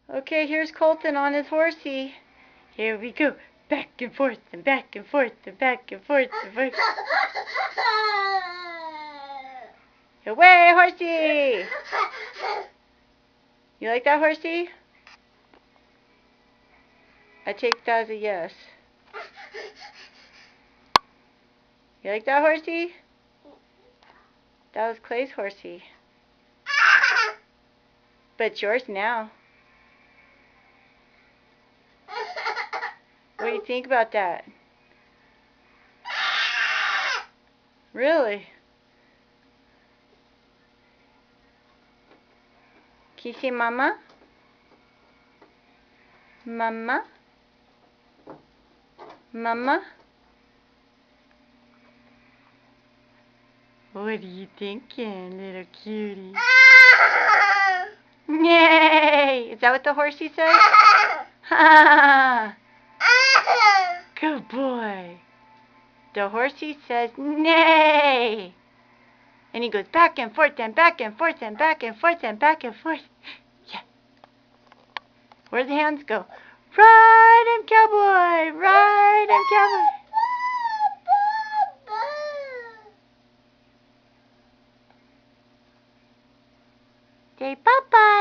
Okay, here's Colton on his horsey. Here we go. Back and forth and back and forth and back and forth and forth. Away, horsey! You like that, horsey? I take that as a yes. You like that, horsey? That was Clay's horsey. But it's yours now. What do you think about that? Really? Can you say mama? Mama? Mama? What are you thinking, little cutie? Yay! Is that what the horsey says? Good boy. The horsey says nay. And he goes back and forth and back and forth and back and forth and back and forth. Yeah. Where the hands go? Ride him, cowboy! Ride him, cowboy! Say bye-bye.